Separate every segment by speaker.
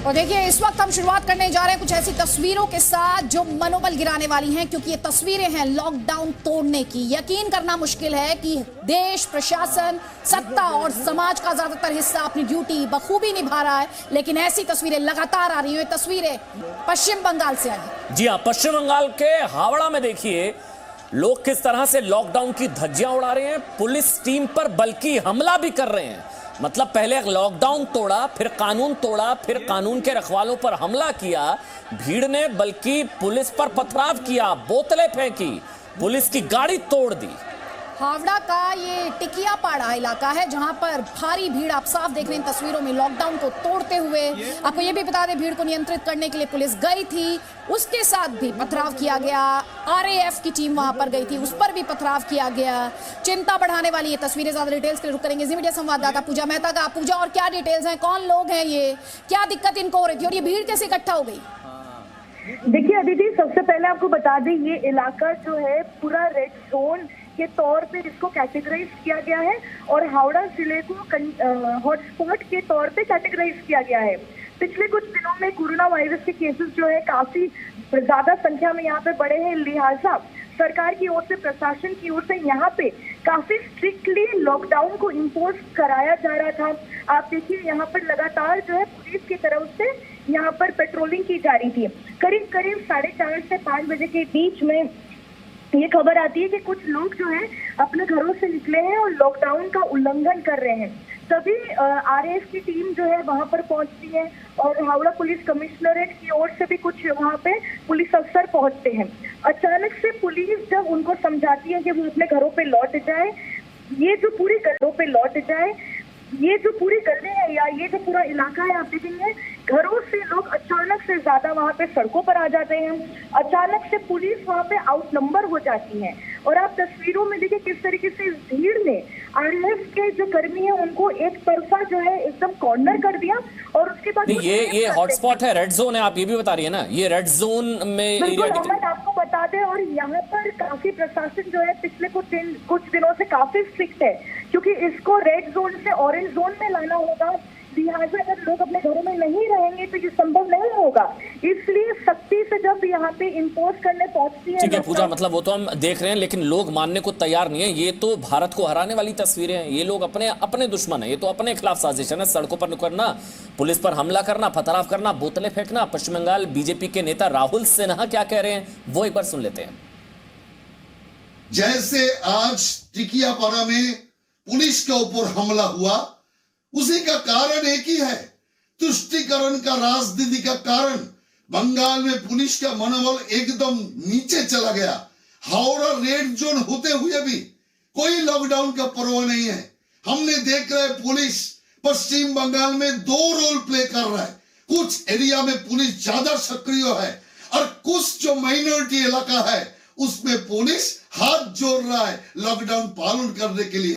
Speaker 1: और देखिए इस वक्त हम शुरुआत करने जा रहे हैं कुछ ऐसी तस्वीरों के साथ जो मनोबल गिराने वाली हैं, क्योंकि ये तस्वीरें हैं लॉकडाउन तोड़ने की। यकीन करना मुश्किल है कि देश, प्रशासन, सत्ता और समाज का ज्यादातर हिस्सा अपनी ड्यूटी बखूबी निभा रहा है, लेकिन ऐसी तस्वीरें लगातार आ रही हैं। तस्वीरें पश्चिम बंगाल से आई।
Speaker 2: जी हाँ, पश्चिम बंगाल के हावड़ा में देखिए लोग किस तरह से लॉकडाउन की धज्जियां उड़ा रहे हैं, पुलिस टीम पर बल्कि हमला भी कर रहे हैं। मतलब पहले लॉकडाउन तोड़ा, फिर कानून तोड़ा, फिर कानून के रखवालों पर हमला किया। भीड़ ने बल्कि पुलिस पर पथराव किया, बोतलें फेंकी, पुलिस की गाड़ी तोड़ दी।
Speaker 1: हावड़ा का ये टिकियापाड़ा इलाका है जहां पर भारी भीड़ आप साफ देख रहे हैं तस्वीरों में लॉकडाउन को तोड़ते हुए। आपको ये भी बता दें भीड़ को नियंत्रित करने के लिए पुलिस गई थी, उसके साथ भी पथराव किया गया। आरएएफ की टीम वहां पर गई थी, उस पर भी पथराव किया गया। चिंता बढ़ाने वाली ये तस्वीरें। ज्यादा डिटेल्स के लिए रुक करेंगे जी मीडिया संवाददाता पूजा मेहता का। पूजा, और क्या डिटेल्स हैं, कौन लोग हैं ये, क्या दिक्कत इनको हो रही थी और ये भीड़ कैसे इकट्ठा हो गई?
Speaker 3: देखिए अदिति, सबसे पहले आपको बता दें ये इलाका जो है पूरा रेड जोन के तौर पे इसको कैटेगराइज किया गया है और हावड़ा जिले को हॉटस्पॉट के तौर पे कैटेगराइज किया गया है। पिछले कुछ दिनों में कोरोना वायरस के केसेस जो है काफी ज्यादा संख्या में यहाँ पे बढ़े हैं, लिहाजा सरकार की ओर से, प्रशासन की ओर से यहाँ पे काफी स्ट्रिक्टली लॉकडाउन को इम्पोज कराया जा रहा था। आप देखिए यहाँ पर लगातार जो है पुलिस की तरफ से यहाँ पर पेट्रोलिंग की जा रही थी। करीब करीब 4:30 से 5 बजे के बीच में ये खबर आती है कि कुछ लोग जो है अपने घरों से निकले हैं और लॉकडाउन का उल्लंघन कर रहे हैं। तभी आरएएफ की टीम जो है वहां पर पहुंचती है और हावड़ा पुलिस कमिश्नरेट की ओर से भी कुछ वहां पे पुलिस अफसर पहुंचते हैं। अचानक से पुलिस जब उनको समझाती है कि वो अपने घरों पे लौट जाए, ये जो पूरी गली है या ये जो पूरा इलाका है, आप देखेंगे घरों से लोग अचानक से ज्यादा वहाँ पे सड़कों पर आ जाते हैं। अचानक से पुलिस वहाँ पे आउटनंबर हो जाती है और आप तस्वीरों में देखिए किस तरीके से इस भीड़ ने आरएएफ के जो कर्मी है उनको एक तरफा जो है एकदम कॉर्नर कर दिया। और उसके बाद
Speaker 2: ये हॉटस्पॉट है, रेड जोन है, आप ये भी बता रही है ना, ये रेड जोन में एरिया
Speaker 3: आपको बता दें। और यहाँ पर काफी प्रशासन जो है पिछले कुछ दिनों से काफी स्ट्रिक्ट है, क्योंकि इसको रेड जोन से ऑरेंज जोन में लाना होगा। लिहाजा अगर लोग अपने घरों में नहीं रहेंगे तो ये संभव नहीं होगा, इसलिए सख्ती से जब यहाँ पे इम्पोज करने पहुंचती है।
Speaker 2: ठीक है पूजा, मतलब वो तो हम देख रहे हैं लेकिन लोग मानने को तैयार नहीं है। ये तो भारत को हराने वाली तस्वीरें हैं, ये लोग अपने दुश्मन है, ये तो अपने खिलाफ साजिश है ना। सड़कों पर निकलना, पुलिस पर हमला करना, पथराव करना, बोतलें फेंकना। पश्चिम बंगाल बीजेपी के नेता राहुल सिन्हा क्या कह रहे हैं वो एक बार सुन लेते हैं।
Speaker 4: जैसे आज टिकियापाड़ा में पुलिस के ऊपर हमला हुआ, उसी का कारण एक ही है, तुष्टीकरण का राजनीति का कारण। बंगाल में पुलिस का मनोबल एकदम नीचे चला गया। हावड़ा रेड जोन होते हुए भी कोई लॉकडाउन का परवाह नहीं है। हमने देख रहे पुलिस पश्चिम बंगाल में 2 रोल प्ले कर रहा है। कुछ एरिया में पुलिस ज्यादा सक्रिय है और कुछ जो माइनॉरिटी इलाका है उसमें पुलिस हाथ जोड़ रहा है लॉकडाउन पालन करने के लिए।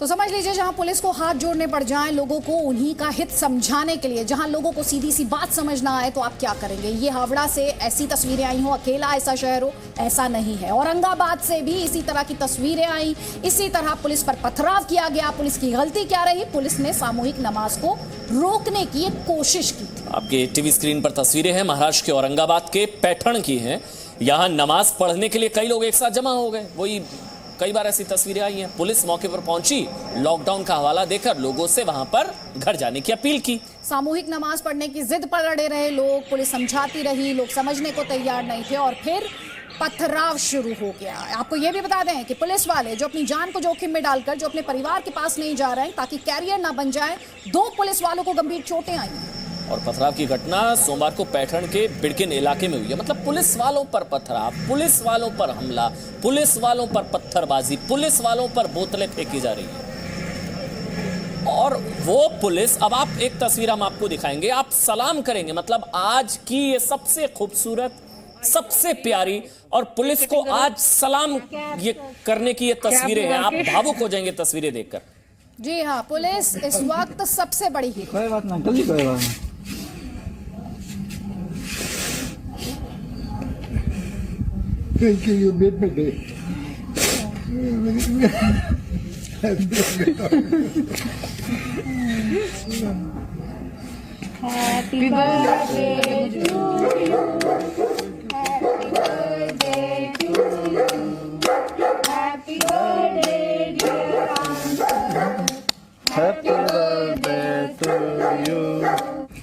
Speaker 1: तो समझ लीजिए जहां पुलिस को हाथ जोड़ने पड़ जाएं लोगों को उन्हीं का हित समझाने के लिए, जहां लोगों को सीधी सी बात समझ ना आए तो आप क्या करेंगे। ये हावड़ा से ऐसी तस्वीरें आई हो, अकेला ऐसा शहर हो, ऐसा नहीं है। औरंगाबाद से भी इसी तरह की तस्वीरें आई, इसी तरह पुलिस पर पथराव किया गया। पुलिस की गलती क्या रही? पुलिस ने सामूहिक नमाज को रोकने की एक कोशिश की थी।
Speaker 2: आपके टीवी स्क्रीन पर तस्वीरें हैं महाराष्ट्र के औरंगाबाद के पैठण की हैं। यहाँ नमाज पढ़ने के लिए कई लोग एक साथ जमा हो गए, वही कई बार ऐसी तस्वीरें आई हैं। पुलिस मौके पर पहुंची, लॉकडाउन का हवाला देकर लोगों से वहां पर घर जाने की अपील की।
Speaker 1: सामूहिक नमाज पढ़ने की जिद पर अड़े रहे लोग, पुलिस समझाती रही, लोग समझने को तैयार नहीं थे और फिर पथराव शुरू हो गया। आपको ये भी बता दें कि पुलिस वाले जो अपनी जान को जोखिम में डालकर जो अपने परिवार के पास नहीं जा रहे हैं ताकि कैरियर ना बन जाए, 2 पुलिस वालों को गंभीर चोटें आई हैं।
Speaker 2: और पथराव की घटना सोमवार को पैठण के बिड़किन इलाके में हुई है। मतलब पुलिस वालों पर पथराव, पुलिस वालों पर हमला, पुलिस वालों पर पत्थरबाजी, पुलिस वालों पर बोतलें फेंकी जा रही है। और वो पुलिस, अब आप एक तस्वीर हम आपको दिखाएंगे, आप सलाम करेंगे। मतलब आज की ये सबसे खूबसूरत, सबसे प्यारी और पुलिस को आज सलाम ये करने की ये तस्वीरें हैं। आप भावुक हो जाएंगे तस्वीरें देखकर।
Speaker 1: जी हाँ, पुलिस इस वक्त सबसे बड़ी है।
Speaker 5: कोई बात नहीं, जल्दी कोई बात नहीं।
Speaker 6: Thank you, you made my day.
Speaker 5: Happy birthday to you. Happy birthday to you. Happy birthday, dear uncle. Happy birthday to you.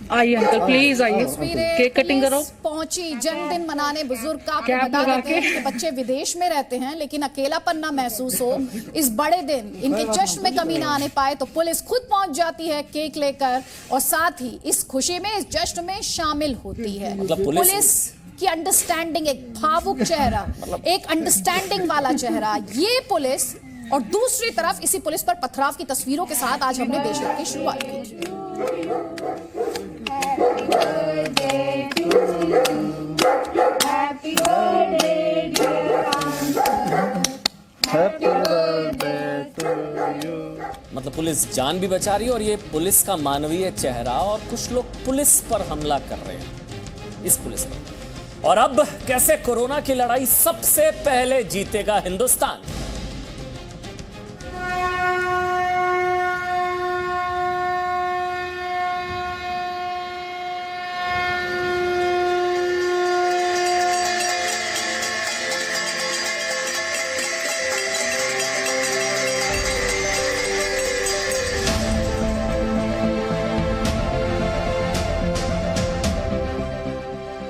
Speaker 7: आइए अंकल प्लीज आइए,
Speaker 1: तस्वीरें
Speaker 7: केक कटिंग करो।
Speaker 1: पुलिस पहुंची जन्मदिन मनाने बुजुर्ग का। आपको
Speaker 7: कैप
Speaker 1: बता
Speaker 7: लगा
Speaker 1: देते हैं कि बच्चे विदेश में रहते हैं, लेकिन अकेलापन ना महसूस हो इस बड़े दिन इनके जश्न में कमी ना आने पाए तो पुलिस खुद पहुंच जाती है केक लेकर और साथ ही इस खुशी में, इस जश्न में शामिल होती है।
Speaker 2: मतलब
Speaker 1: पुलिस की अंडरस्टैंडिंग, एक भावुक चेहरा, एक अंडरस्टैंडिंग वाला चेहरा, ये पुलिस। और दूसरी तरफ इसी पुलिस पर पथराव की तस्वीरों के साथ आज हमने देशहित की शुरुआत की।
Speaker 5: Happy birthday to you. Happy birthday, dear uncle. Happy birthday to you.
Speaker 2: मतलब पुलिस जान भी बचा रही है और ये पुलिस का मानवीय चेहरा, और कुछ लोग पुलिस पर हमला कर रहे हैं, इस पुलिस पर। और अब कैसे कोरोना की लड़ाई सबसे पहले जीतेगा हिंदुस्तान।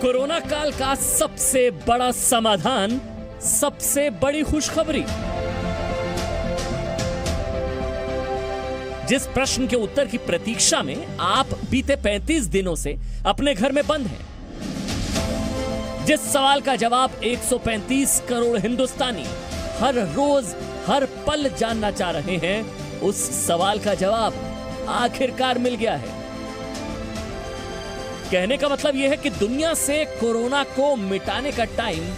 Speaker 2: कोरोना काल का सबसे बड़ा समाधान, सबसे बड़ी खुशखबरी। जिस प्रश्न के उत्तर की प्रतीक्षा में आप बीते 35 दिनों से अपने घर में बंद हैं, जिस सवाल का जवाब 135 करोड़ हिंदुस्तानी हर रोज हर पल जानना चाह रहे हैं, उस सवाल का जवाब आखिरकार मिल गया है। कहने का मतलब यह है कि दुनिया से कोरोना को मिटाने का टाइम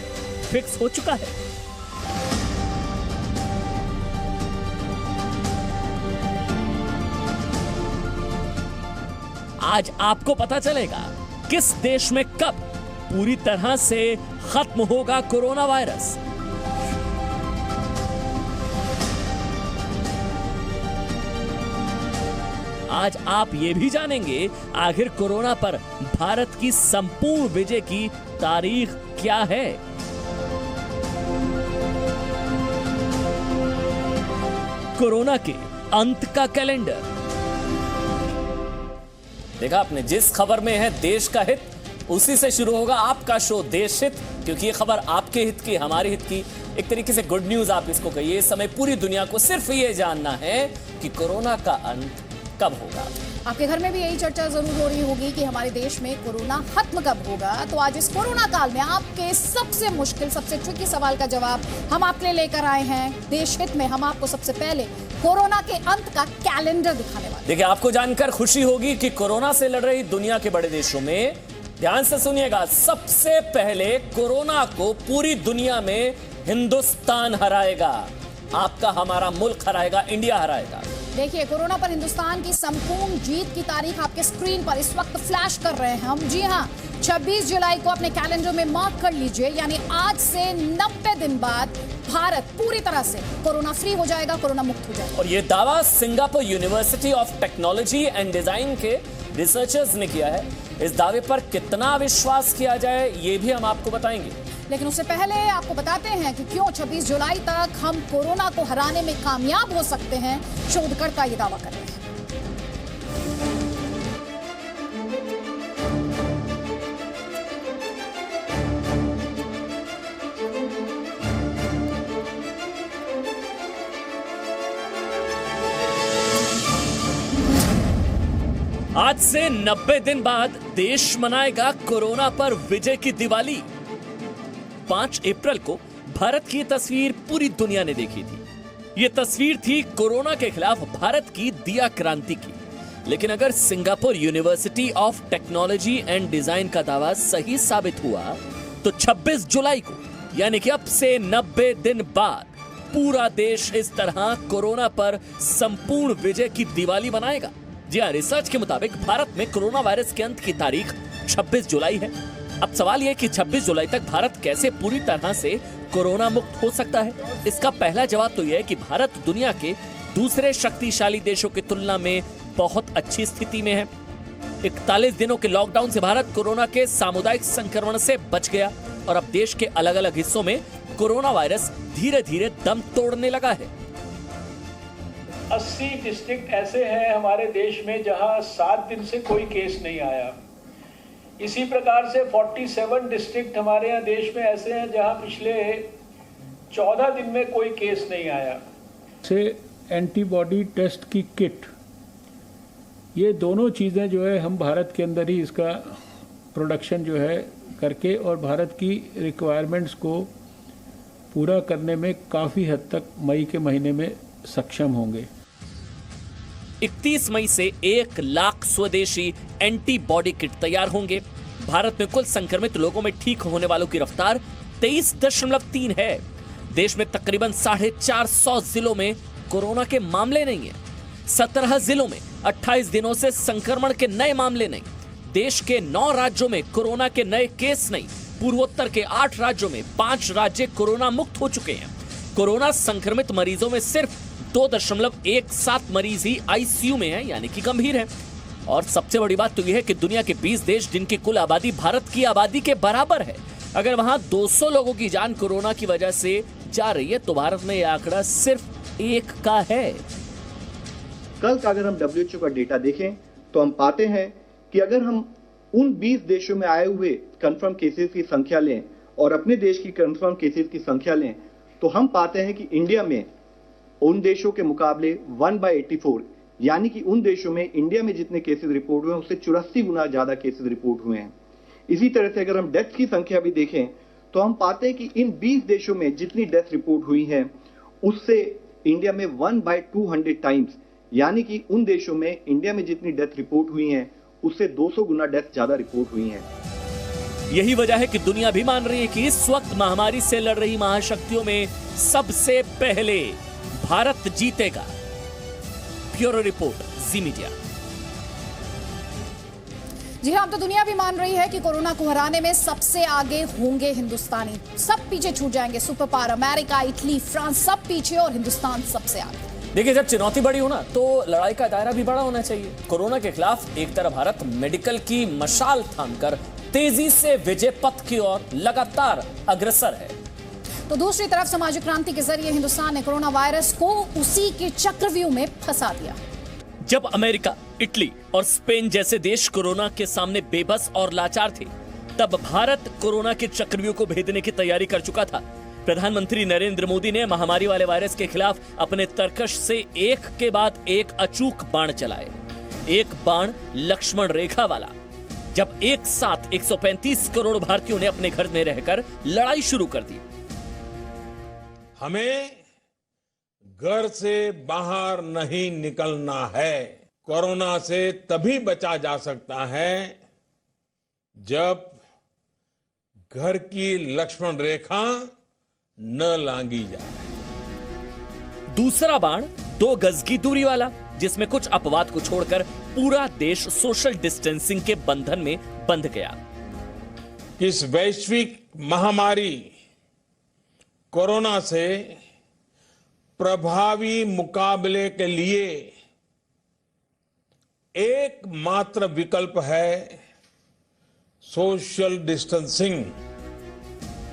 Speaker 2: फिक्स हो चुका है। आज आपको पता चलेगा किस देश में कब पूरी तरह से खत्म होगा कोरोना वायरस। आज आप ये भी जानेंगे आखिर कोरोना पर भारत की संपूर्ण विजय की तारीख क्या है। कोरोना के अंत का कैलेंडर। देखा आपने, जिस खबर में है देश का हित, उसी से शुरू होगा आपका शो देश हित, क्योंकि ये खबर आपके हित की, हमारे हित की, एक तरीके से गुड न्यूज आप इसको कहिए। इस समय पूरी दुनिया को सिर्फ ये जानना है कि कोरोना का अंत कब होगा।
Speaker 1: आपके घर में भी यही चर्चा जरूर हो रही होगी कि हमारे देश में कोरोना खत्म कब होगा। तो आज इस कोरोना काल में आपके सबसे मुश्किल, सबसे ट्रिकी सवाल का जवाब हम आपके लिए लेकर आए हैं। देश हित में हम आपको सबसे पहले कोरोना के अंत का कैलेंडर दिखाने वाले।
Speaker 2: देखिए, आपको जानकर खुशी होगी कि कोरोना से लड़ रही दुनिया के बड़े देशों में, ध्यान से सुनिएगा, सबसे पहले कोरोना को पूरी दुनिया में हिंदुस्तान हराएगा। आपका, हमारा मुल्क हराएगा, इंडिया हराएगा।
Speaker 1: देखिए, कोरोना पर हिंदुस्तान की संपूर्ण जीत की तारीख आपके स्क्रीन पर इस वक्त फ्लैश कर रहे हैं हम। जी हां, 26 जुलाई को अपने कैलेंडर में मार्क कर लीजिए, यानी आज से 90 दिन बाद भारत पूरी तरह से कोरोना फ्री हो जाएगा, कोरोना मुक्त हो जाएगा।
Speaker 2: और ये दावा Singapore university of technology and design के रिसर्चर्स ने किया है। इस दावे पर कितना विश्वास किया जाए, ये भी हम आपको बताएंगे।
Speaker 1: लेकिन उससे पहले आपको बताते हैं कि क्यों 26 जुलाई तक हम कोरोना को हराने में कामयाब हो सकते हैं। शोधकर्ता ये दावा कर रहे हैं।
Speaker 2: आज से 90 दिन बाद देश मनाएगा कोरोना पर विजय की दिवाली। 5 अप्रैल को भारत की तस्वीर पूरी दुनिया ने देखी थी। यह तस्वीर थी कोरोना के खिलाफ भारत की दिया क्रांति की। लेकिन अगर Singapore university of technology and design का दावा सही साबित हुआ तो 26 जुलाई को, यानी कि अब से 90 दिन बाद, पूरा देश इस तरह कोरोना पर संपूर्ण विजय की दिवाली मनाएगा। जी हां, रिसर्च के मुताबिक भारत में कोरोना वायरस के अंत की तारीख 26 जुलाई है। अब सवाल यह कि 26 जुलाई तक भारत कैसे पूरी तरह से कोरोना मुक्त हो सकता है। इसका पहला जवाब तो यह है कि भारत दुनिया के दूसरे शक्तिशाली देशों की तुलना में बहुत अच्छी स्थिति में है। 41 दिनों के लॉकडाउन से भारत कोरोना के सामुदायिक संक्रमण से बच गया और अब देश के अलग अलग हिस्सों में कोरोना वायरस धीरे धीरे दम तोड़ने लगा है।
Speaker 8: 80 डिस्ट्रिक्ट ऐसे हैं हमारे देश में जहां 7 दिन से कोई केस नहीं आया। इसी प्रकार से 47 डिस्ट्रिक्ट हमारे यहाँ देश में ऐसे हैं जहां पिछले 14 दिन में कोई केस नहीं आया।
Speaker 9: से एंटीबॉडी टेस्ट की किट, ये दोनों चीज़ें जो है हम भारत के अंदर ही इसका प्रोडक्शन जो है करके और भारत की रिक्वायरमेंट्स को पूरा करने में काफ़ी हद तक मई के महीने में सक्षम होंगे।
Speaker 2: 31 मई से 1 लाख स्वदेशी एंटीबॉडी किट तैयार होंगे। भारत में कुल संक्रमित लोगों में ठीक होने वालों की रफ्तार 23.3 है। देश में तकरीबन 450 जिलों में कोरोना के मामले नहीं है। 17 जिलों में 28 दिनों से संक्रमण के नए मामले नहीं। देश के 9 राज्यों में कोरोना के नए केस नहीं। पूर्वोत्तर के 8 राज्यों में 5 राज्य कोरोना मुक्त हो चुके हैं। कोरोना संक्रमित मरीजों में सिर्फ 2.17 मरीज ही आईसीयू में हैं, यानी कि गंभीर हैं। और सबसे बड़ी बात तो यह है कि दुनिया के 20 देश जिनकी कुल आबादी भारत की आबादी के बराबर है, अगर वहां 200 लोगों की जान कोरोना की वजह से जा रही है तो भारत में यह आंकड़ा सिर्फ 1 का है।
Speaker 10: कल का अगर हम WHO का डेटा देखें तो हम पाते हैं कि अगर हम उन 20 देशों में आए हुए कंफर्म केसेस की संख्या लें और अपने देश की कंफर्म केसेस की संख्या लें तो हम पाते हैं कि इंडिया में उन देशों के मुकाबले 1/84, यानी कि उन देशों में इंडिया में जितने केसेस रिपोर्ट हुए हैं उससे 84 गुना ज्यादा केसेस रिपोर्ट हुए हैं। इसी तरह से अगर हम डेथ की संख्या भी देखें तो हम पाते हैं कि इन 20 देशों में जितनी डेथ रिपोर्ट हुई हैं उससे इंडिया में 1/200 टाइम्स, यानी कि उन देशों में इंडिया में जितनी डेथ रिपोर्ट हुई हैं उससे 200 गुना डेथ ज्यादा रिपोर्ट हुई हैं।
Speaker 2: यही वजह है कि दुनिया भी मान रही है कि इस वक्त महामारी से लड़ रही महाशक्तियों में सबसे पहले भारत जीतेगा। ब्यूरो रिपोर्ट, जी मीडिया।
Speaker 1: जी हाँ, तो दुनिया भी मान रही है कि कोरोना को हराने में सबसे आगे होंगे हिंदुस्तानी। सब पीछे छूट जाएंगे। Super power America, Italy, France सब पीछे और हिंदुस्तान सबसे आगे।
Speaker 2: देखिए, जब चुनौती बड़ी हो ना तो लड़ाई का दायरा भी बड़ा होना चाहिए। कोरोना के खिलाफ एक तरफ भारत मेडिकल की मशाल थामकर तेजी से विजय पथ की ओर लगातार अग्रसर है,
Speaker 1: तो दूसरी तरफ सामाजिक क्रांति के जरिए हिंदुस्तान ने कोरोना वायरस को उसी के चक्रव्यूह में फंसा दिया।
Speaker 2: जब अमेरिका, इटली और स्पेन जैसे देश कोरोना के सामने बेबस और लाचार थे, तब भारत कोरोना के चक्रव्यूह को भेदने की तैयारी कर चुका था। प्रधानमंत्री नरेंद्र मोदी ने महामारी वाले वायरस के खिलाफ अपने तरकश से एक के बाद एक अचूक बाण चलाए। एक बाण लक्ष्मण रेखा वाला, जब एक साथ 135 करोड़ भारतीयों ने अपने घर में रहकर लड़ाई शुरू कर दी।
Speaker 11: हमें घर से बाहर नहीं निकलना है। कोरोना से तभी बचा जा सकता है जब घर की लक्ष्मण रेखा न लांगी जाए।
Speaker 2: दूसरा बाण 2 गज की दूरी वाला, जिसमें कुछ अपवाद को छोड़कर पूरा देश सोशल डिस्टेंसिंग के बंधन में बंध गया।
Speaker 11: इस वैश्विक महामारी कोरोना से प्रभावी मुकाबले के लिए एकमात्र विकल्प है सोशल डिस्टेंसिंग।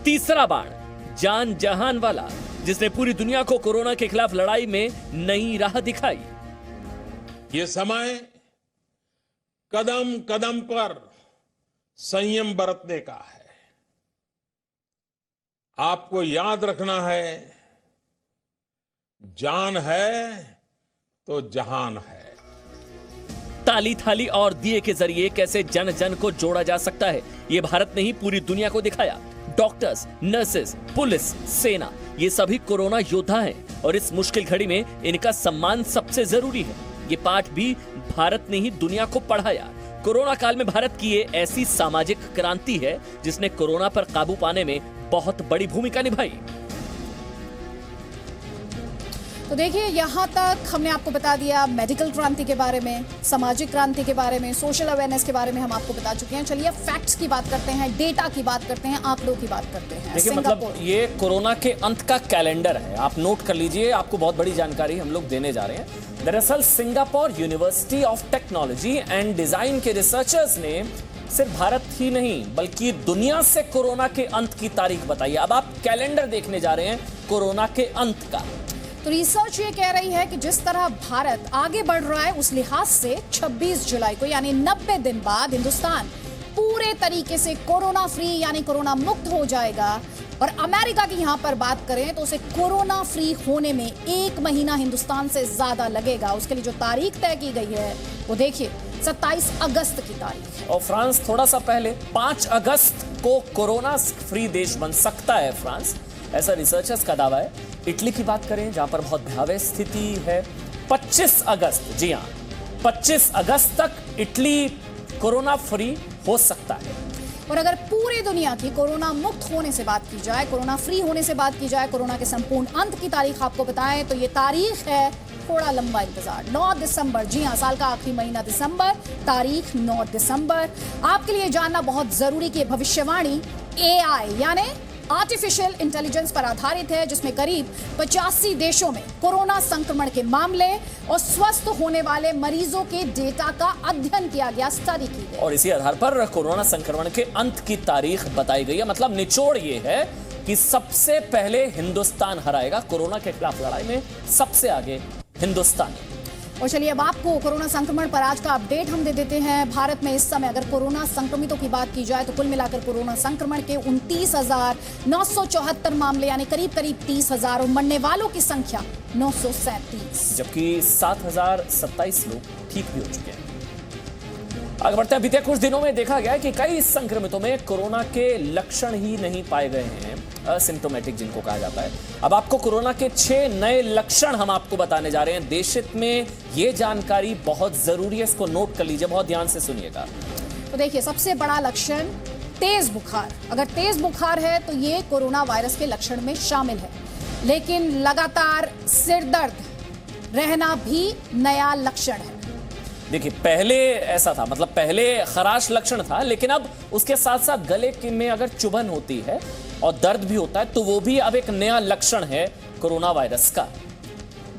Speaker 2: तीसरा बाण जान जहान वाला, जिसने पूरी दुनिया को कोरोना के खिलाफ लड़ाई में नई राह दिखाई।
Speaker 11: ये समय कदम कदम पर संयम बरतने का है। आपको याद रखना है, जान है तो जहान है।
Speaker 2: ताली थाली और दिए के जरिए कैसे जन जन को जोड़ा जा सकता है, ये भारत ने ही पूरी दुनिया को दिखाया। डॉक्टर्स, नर्सेस, पुलिस, सेना, ये सभी कोरोना योद्धा हैं और इस मुश्किल घड़ी में इनका सम्मान सबसे जरूरी है। ये पाठ भी भारत ने ही दुनिया को पढ़ाया। कोरोना काल में भारत की ये ऐसी सामाजिक क्रांति है जिसने कोरोना पर काबू पाने में बहुत बड़ी भूमिका निभाई।
Speaker 1: तो देखिए, यहाँ तक हमने आपको बता दिया मेडिकल क्रांति के बारे में, सामाजिक क्रांति के बारे में, सोशल अवेयरनेस के बारे में हम आपको बता चुके हैं। चलिए फैक्ट्स की बात करते हैं, डेटा की बात करते हैं, आंकड़ों की बात करते हैं।
Speaker 2: देखिए, मतलब ये कोरोना के अंत का कैलेंडर है, आप नोट कर लीजिए, आपको बहुत बड़ी जानकारी हम लोग देने जा रहे हैं। दरअसल Singapore university of technology and design के रिसर्चर्स ने सिर्फ भारत ही नहीं बल्कि दुनिया से कोरोना के अंत की तारीख बताई है। अब आप कैलेंडर देखने जा रहे हैं कोरोना के अंत का।
Speaker 1: तो रिसर्च ये कह रही है कि जिस तरह भारत आगे बढ़ रहा है उस लिहाज से 26 जुलाई को यानी 90 दिन बाद हिंदुस्तान पूरे तरीके से कोरोना फ्री यानी कोरोना मुक्त हो जाएगा। और अमेरिका की यहां पर बात करें तो उसे कोरोना फ्री होने में 1 महीना हिंदुस्तान से ज्यादा लगेगा। उसके लिए जो तारीख तय की गई है वो देखिए 27 अगस्त की तारीख।
Speaker 2: और फ्रांस थोड़ा सा पहले 5 अगस्त को कोरोना फ्री देश बन सकता है फ्रांस, ऐसा रिसर्चर्स का दावा है। इटली की बात करें जहां पर बहुत भयावह स्थिति है, 25 अगस्त, जी हाँ 25 अगस्त तक इटली कोरोना फ्री हो सकता है।
Speaker 1: और अगर पूरी दुनिया की कोरोना मुक्त होने से बात की जाए, कोरोना फ्री होने से बात की जाए, कोरोना के संपूर्ण अंत की तारीख आपको बताएं तो ये तारीख है थोड़ा लंबा इंतजार, 9 दिसंबर। जी हाँ, साल का आखिरी महीना दिसंबर, तारीख 9 दिसंबर। आपके लिए जानना बहुत जरूरी कि भविष्यवाणी AI यानी आर्टिफिशियल इंटेलिजेंस पर आधारित है, जिसमें करीब 85 देशों में कोरोना संक्रमण के मामले और स्वस्थ होने वाले मरीजों के डेटा का अध्ययन किया गया, स्टडी की गई।
Speaker 2: और इसी आधार पर कोरोना संक्रमण के अंत की तारीख बताई गई है। मतलब निचोड़ ये है कि सबसे पहले हिंदुस्तान हराएगा कोरोना के खिलाफ लड़ाई में, सबसे आगे हिंदुस्तान।
Speaker 1: और चलिए अब आपको कोरोना संक्रमण पर आज का अपडेट हम दे देते हैं। भारत में इस समय अगर कोरोना संक्रमितों की बात की जाए तो कुल मिलाकर कोरोना संक्रमण के 29,974 मामले यानी करीब 30,000 और मरने वालों की संख्या 937,
Speaker 2: जबकि 7,027 लोग ठीक भी हो चुके हैं। आगे बढ़ते हैं, बीते कुछ दिनों में देखा गया है कि कई संक्रमितों में कोरोना के लक्षण ही नहीं पाए गए हैं, असिम्प्टोमेटिक जिनको कहा जाता है। अब आपको कोरोना के 6 नए लक्षण हम आपको बताने जा रहे हैं। देशहित में ये जानकारी बहुत जरूरी है, इसको नोट कर लीजिए, बहुत ध्यान से सुनिएगा।
Speaker 1: तो देखिए, सबसे बड़ा लक्षण तेज बुखार। अगर तेज बुखार है तो ये कोरोना वायरस के लक्षण में शामिल है, लेकिन लगातार सिर दर्द रहना भी नया लक्षण है।
Speaker 2: देखिए, पहले ऐसा था, मतलब पहले खराश लक्षण था, लेकिन अब उसके साथ साथ गले में अगर चुभन होती है और दर्द भी होता है तो वो भी अब एक नया लक्षण है कोरोना वायरस का।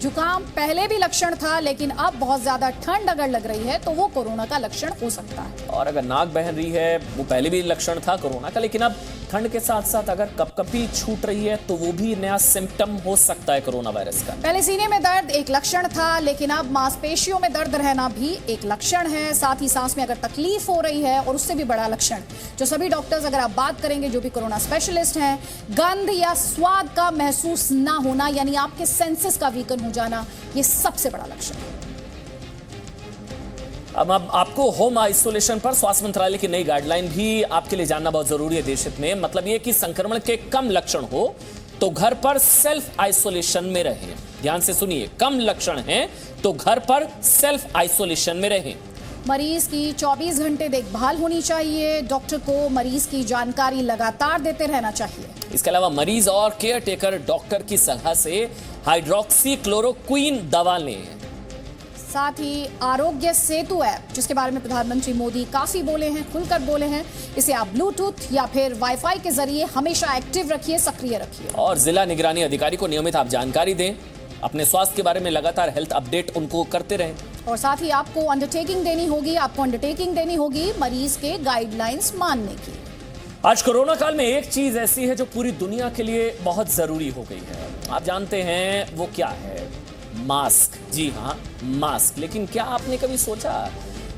Speaker 1: जुकाम पहले भी लक्षण था, लेकिन अब बहुत ज्यादा ठंड अगर लग रही है तो वो कोरोना का लक्षण हो सकता है।
Speaker 2: और अगर नाक बहन रही है, वो पहले भी लक्षण था कोरोना का, लेकिन अब ठंड के साथ साथ अगर कपकपी छूट रही है तो वो भी नया सिम्टम हो सकता है कोरोना वायरस का।
Speaker 1: पहले सीने में दर्द एक लक्षण था, लेकिन अब मांसपेशियों में दर्द रहना भी एक लक्षण है। साथ ही सांस में अगर तकलीफ हो रही है, और उससे भी बड़ा लक्षण जो सभी डॉक्टर्स अगर आप बात करेंगे जो भी कोरोना स्पेशलिस्ट हैं, गंध या स्वाद का महसूस ना होना यानी आपके सेंसेस का वीकन हो जाना, ये सबसे बड़ा लक्षण है।
Speaker 2: अब आपको होम आइसोलेशन पर स्वास्थ्य मंत्रालय की नई गाइडलाइन भी आपके लिए जानना बहुत जरूरी है देशहित में। मतलब ये कि संक्रमण के कम लक्षण हो तो घर पर सेल्फ आइसोलेशन में रहें। ध्यान से सुनिए, कम लक्षण हैं तो घर पर सेल्फ आइसोलेशन में रहें।
Speaker 1: मरीज की 24 घंटे देखभाल होनी चाहिए। डॉक्टर को मरीज की जानकारी लगातार देते रहना चाहिए।
Speaker 2: इसके अलावा मरीज और केयर टेकर डॉक्टर की सलाह से हाइड्रोक्सी क्लोरोक्विन दवा लें।
Speaker 1: साथ ही आरोग्य सेतु ऐप, जिसके बारे में प्रधानमंत्री मोदी काफी बोले हैं, खुलकर बोले हैं, इसे आप ब्लूटूथ या फिर वाईफाई के जरिए हमेशा एक्टिव रखिए, सक्रिय रखिए।
Speaker 2: और जिला निगरानी अधिकारी को नियमित आप जानकारी दें, अपने स्वास्थ्य के बारे में लगातार हेल्थ अपडेट उनको करते रहें।
Speaker 1: और साथ ही आपको अंडरटेकिंग देनी होगी मरीज के गाइडलाइंस मानने की।
Speaker 2: आज कोरोना काल में एक चीज ऐसी है जो पूरी दुनिया के लिए बहुत जरूरी हो गई है। आप जानते हैं वो क्या है? मास्क। जी हाँ, मास्क। लेकिन क्या आपने कभी सोचा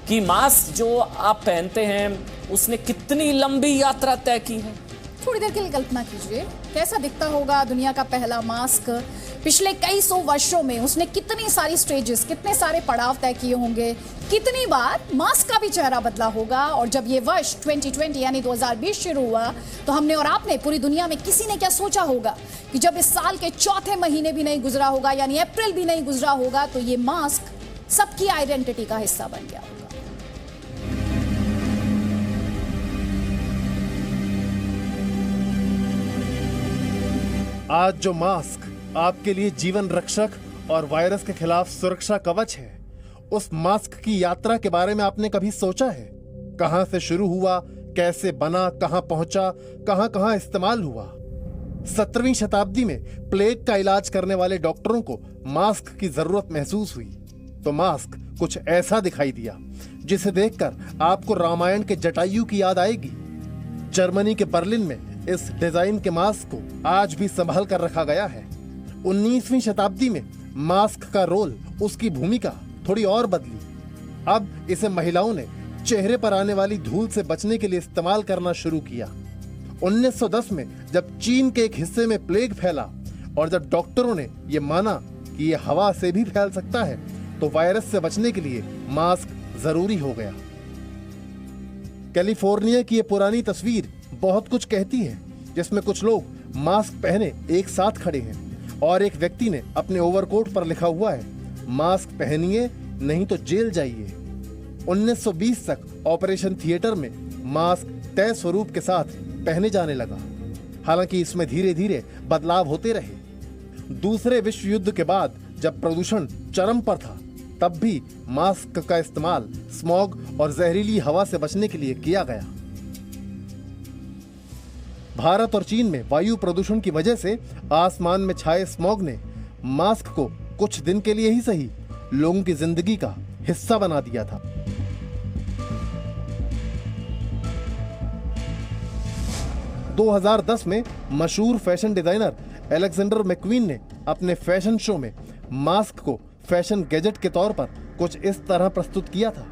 Speaker 2: कि मास्क जो आप पहनते हैं उसने कितनी लंबी यात्रा तय की है?
Speaker 1: थोड़ी देर के लिए कल्पना कीजिए कैसा दिखता होगा दुनिया का पहला मास्क। पिछले कई 100 वर्षों में उसने कितनी सारी स्टेजेस, कितने सारे पड़ाव तय किए होंगे, कितनी बार मास्क का भी चेहरा बदला होगा। और जब ये वर्ष 2020 यानी 2020 शुरू हुआ तो हमने और आपने, पूरी दुनिया में किसी ने क्या सोचा होगा कि जब इस साल के चौथे महीने भी नहीं गुजरा होगा यानी अप्रैल भी नहीं गुजरा होगा तो ये मास्क सबकी आइडेंटिटी का हिस्सा बन गया होगा।
Speaker 12: आज जो मास्क आपके लिए जीवन रक्षक और वायरस के खिलाफ सुरक्षा कवच है, उस मास्क की यात्रा के बारे में आपने कभी सोचा है? कहां से शुरू हुआ, कैसे बना, कहां पहुंचा, कहां कहां इस्तेमाल हुआ? 17वीं शताब्दी में प्लेग का इलाज करने वाले डॉक्टरों को मास्क की जरूरत महसूस हुई तो मास्क कुछ ऐसा दिखाई दिया जिसे देखकर आपको रामायण के जटायु की याद आएगी। जर्मनी के बर्लिन में इस डिजाइन के मास्क को आज भी संभाल कर रखा गया है। 19वीं शताब्दी में मास्क का रोल, उसकी भूमिका थोड़ी और बदली। अब इसे महिलाओं ने चेहरे पर आने वाली धूल से बचने के लिए इस्तेमाल करना शुरू किया। 1910 में जब चीन के एक हिस्से में प्लेग फैला और जब डॉक्टरों ने यह माना कि यह हवा से भी फैल सकता है तो वायरस से बचने के लिए मास्क जरूरी हो गया। कैलिफोर्निया की यह पुरानी तस्वीर बहुत कुछ कहती है, जिसमें कुछ लोग मास्क पहने एक साथ खड़े हैं और एक व्यक्ति ने अपने ओवरकोट पर लिखा हुआ है, मास्क पहनिए नहीं तो जेल जाइए। 1920 तक ऑपरेशन थिएटर में मास्क तय स्वरूप के साथ पहने जाने लगा। हालांकि इसमें धीरे धीरे बदलाव होते रहे। दूसरे विश्व युद्ध के बाद जब प्रदूषण चरम पर था तब भी मास्क का इस्तेमाल स्मॉग और जहरीली हवा से बचने के लिए किया गया। भारत और चीन में वायु प्रदूषण की वजह से आसमान में छाए स्मॉग ने मास्क को कुछ दिन के लिए ही सही लोगों की जिंदगी का हिस्सा बना दिया था। – 2010 में मशहूर फैशन डिजाइनर अलेक्जेंडर मैक्वीन ने अपने फैशन शो में मास्क को फैशन गैजेट के तौर पर कुछ इस तरह प्रस्तुत किया था।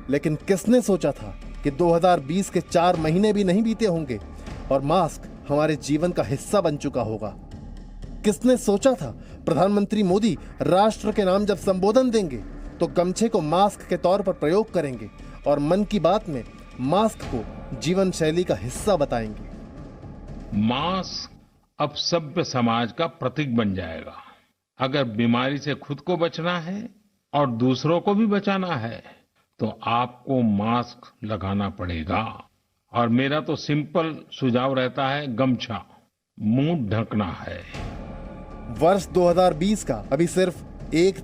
Speaker 12: लेकिन किसने सोचा था कि 2020 के 4 महीने भी नहीं बीते होंगे और मास्क हमारे जीवन का हिस्सा बन चुका होगा? किसने सोचा था प्रधानमंत्री मोदी राष्ट्र के नाम जब संबोधन देंगे तो गमछे को मास्क के तौर पर प्रयोग करेंगे और मन की बात में मास्क को जीवन शैली का हिस्सा बताएंगे।
Speaker 11: मास्क अब सभ्य समाज का प्रतीक बन जाएगा। अगर बीमारी से खुद को बचना है और दूसरों को भी बचाना है तो आपको मास्क लगाना पड़ेगा। और मेरा तो सिंपल सुझाव रहता है, गमछा मुंह ढकना है।
Speaker 12: वर्ष 2020 का अभी सिर्फ एक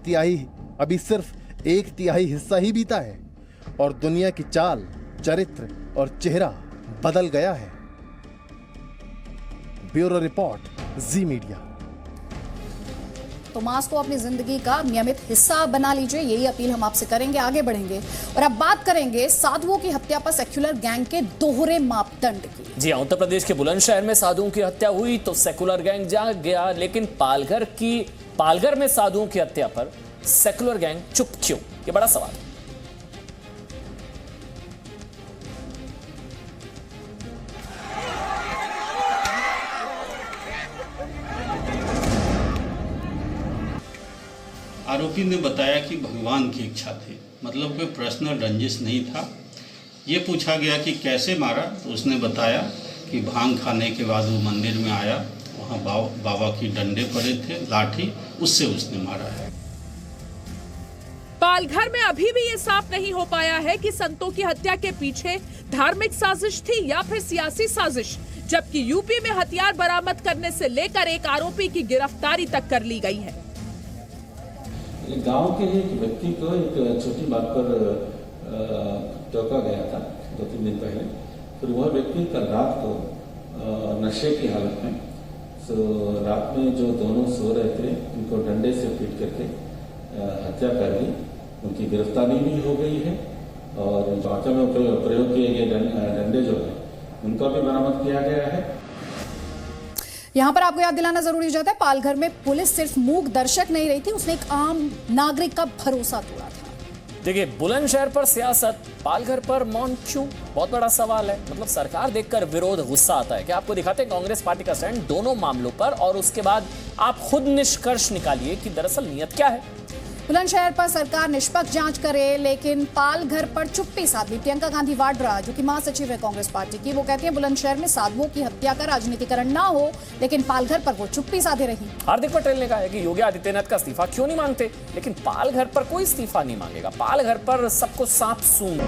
Speaker 12: तिहाई हिस्सा ही बीता है और दुनिया की चाल, चरित्र और चेहरा बदल गया है। ब्यूरो रिपोर्ट, जी मीडिया।
Speaker 1: तो मास्क को अपनी जिंदगी का नियमित हिस्सा बना लीजिए, यही अपील हम आपसे करेंगे। आगे बढ़ेंगे और अब बात करेंगे साधुओं की हत्या पर सेक्युलर गैंग के दोहरे मापदंड की।
Speaker 2: जी हां, उत्तर प्रदेश के बुलंदशहर में साधुओं की हत्या हुई तो सेक्युलर गैंग जाग गया, लेकिन पालघर में साधुओं की हत्या पर सेक्युलर गैंग चुप क्यों? ये बड़ा सवाल है।
Speaker 13: आरोपी ने बताया कि भगवान की इच्छा थी, मतलब कोई पर्सनल रंजिश नहीं था। ये पूछा गया कि कैसे मारा तो उसने बताया कि भांग खाने के बाद वो मंदिर में आया, वहाँ बाबा की डंडे पड़े थे, लाठी, उससे उसने मारा है।
Speaker 7: पालघर में अभी भी ये साफ नहीं हो पाया है कि संतों की हत्या के पीछे धार्मिक साजिश थी या फिर सियासी साजिश, जबकि यूपी में हथियार बरामद करने से लेकर एक आरोपी की गिरफ्तारी तक कर ली गई है।
Speaker 14: गांव के एक व्यक्ति को एक छोटी बात पर टोका गया था 2-3 दिन पहले। फिर वह व्यक्ति कल रात को नशे की हालत में, रात में जो दोनों सो रहे थे उनको डंडे से पीट करके हत्या कर दी। उनकी गिरफ्तारी भी हो गई है और हत्या में प्रयोग किए गए डंडे जो है उनका भी बरामद किया गया है।
Speaker 1: यहां पर आपको याद दिलाना जरूरी हो जाता है, पालघर में पुलिस सिर्फ मूक दर्शक नहीं रही थी, उसने एक आम नागरिक का भरोसा तोड़ा था।
Speaker 2: देखिए, बुलंदशहर पर सियासत, पालघर पर मौन क्यों? बहुत बड़ा सवाल है। मतलब सरकार देखकर विरोध, गुस्सा आता है। क्या आपको दिखाते हैं कांग्रेस पार्टी का स्टैंड दोनों मामलों पर और उसके बाद आप खुद निष्कर्ष निकालिए कि दरअसल नियत क्या है।
Speaker 1: बुलंदशहर पर सरकार निष्पक्ष जांच करे, लेकिन पालघर पर चुप्पी साध ली। प्रियंका गांधी वाड्रा, जो कि महासचिव है कांग्रेस पार्टी की, वो कहती है बुलंदशहर में साधुओं की हत्या का राजनीतिकरण ना हो, लेकिन पालघर पर वो चुप्पी साधे रही।
Speaker 2: हार्दिक पटेल ने कहा है कि योगी आदित्यनाथ का इस्तीफा क्यों नहीं मांगते, लेकिन पालघर पर कोई इस्तीफा नहीं मांगेगा। पालघर पर सबको सांप सूंघ